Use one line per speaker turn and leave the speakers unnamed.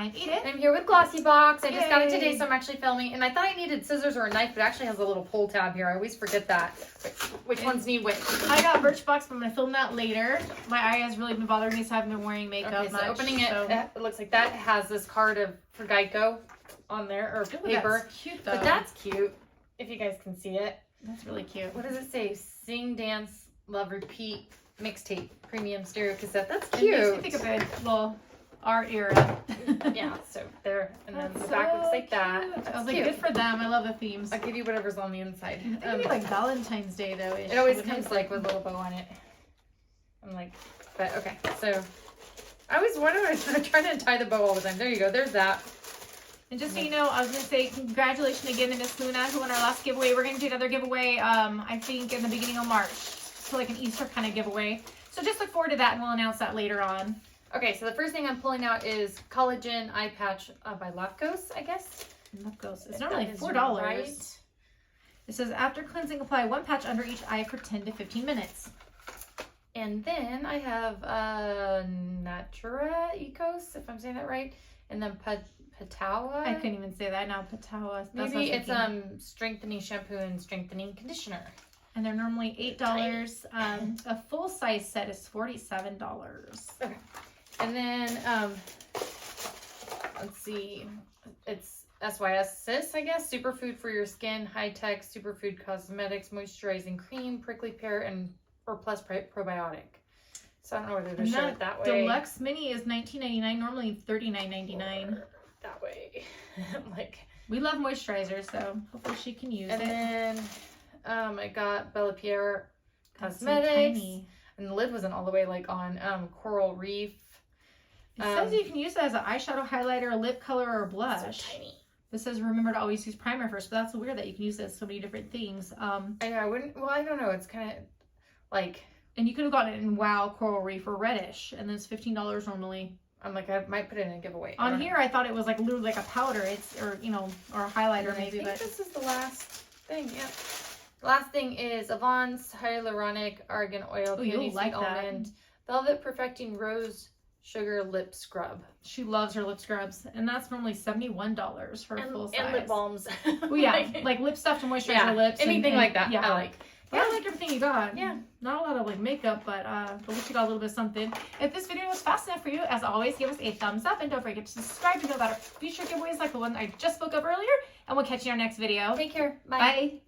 I'm Edith.
I'm here with Glossybox. I just got it today, so I'm actually filming. And I thought I needed scissors or a knife, but it actually has a little pull tab here. I always forget that. Which ones need which?
I got Birchbox, but I'm going to film that later. My eye has really been bothering me, so I haven't been wearing makeup
Okay, so
much.
opening it, it looks like that has this card for Geico on there, or paper.
That's cute, though.
But that's cute, if you guys can see it.
That's really cute.
What does it say? Sing, dance, love, repeat, mixtape, premium stereo cassette. That's cute.
It makes me think of a little art era.
Yeah, so there. And then
That's
the back
so
looks like that.
cute.
That's
I was like,
cute.
good for them. I love the themes.
I'll give you whatever's on the inside.
It could be like Valentine's Day, though.
It always comes like with a little bow on it. I'm like, but okay. So I always wonder, I'm trying to tie the bow all the time. There you go. There's that.
And just so you know, I was going to say congratulations again to Miss Luna, who won our last giveaway. We're going to do another giveaway, I think, in the beginning of March. So like an Easter kind of giveaway. So just look forward to that, and we'll announce that later on.
Okay, so the first thing I'm pulling out is Collagen Eye Patch by Lafkos, I guess.
Lafkos. It's normally $4.
Right.
It says, after cleansing, apply one patch under each eye for 10 to 15 minutes.
And then I have Natura Ecos, if I'm saying that right. And then Patawa.
I couldn't even say that now. Patawa.
Maybe it's strengthening shampoo and strengthening conditioner.
And they're normally $8. A full size set is $47.
Okay. And then let's see, it's SYS Sis, I guess, superfood for your skin, high tech superfood cosmetics, moisturizing cream, prickly pear, or plus probiotic. So I don't know whether to show it that way.
Deluxe mini is $19.99, normally $39.99.
That way. Like,
we love moisturizers, so hopefully she can use it.
And then I got Bella Pierre Cosmetics.
So
and the lid wasn't all the way like on Coral Reef.
It says you can use it as an eyeshadow highlighter, a lip color, or a blush.
So tiny.
It says remember to always use primer first, but that's weird that you can use it as so many different things.
I know, I wouldn't, well, I don't know. It's kind of like.
And you could have gotten it in Wow, Coral Reef, or Reddish, and then it's $15 normally.
I'm like, I might put it in a giveaway.
On here, I thought it was like literally like a powder, or a highlighter maybe.
I think this is the last thing. Yep. The last thing is Avon's Hyaluronic Argan Oil, Peony Sweet Almond, Velvet Perfecting Rose Sugar Lip Scrub.
She loves her lip scrubs, and that's normally $71 for a full size.
And lip balms.
Well, yeah, like lip stuff to moisturize your lips.
Anything like that. Yeah, I like.
Yeah, I like everything you got.
Yeah.
Not a lot of like makeup, but at least you got a little bit of something. If this video was fast enough for you, as always, give us a thumbs up and don't forget to subscribe to know about our future giveaways like the one I just spoke of earlier. And we'll catch you in our next video.
Take care. Bye.
Bye.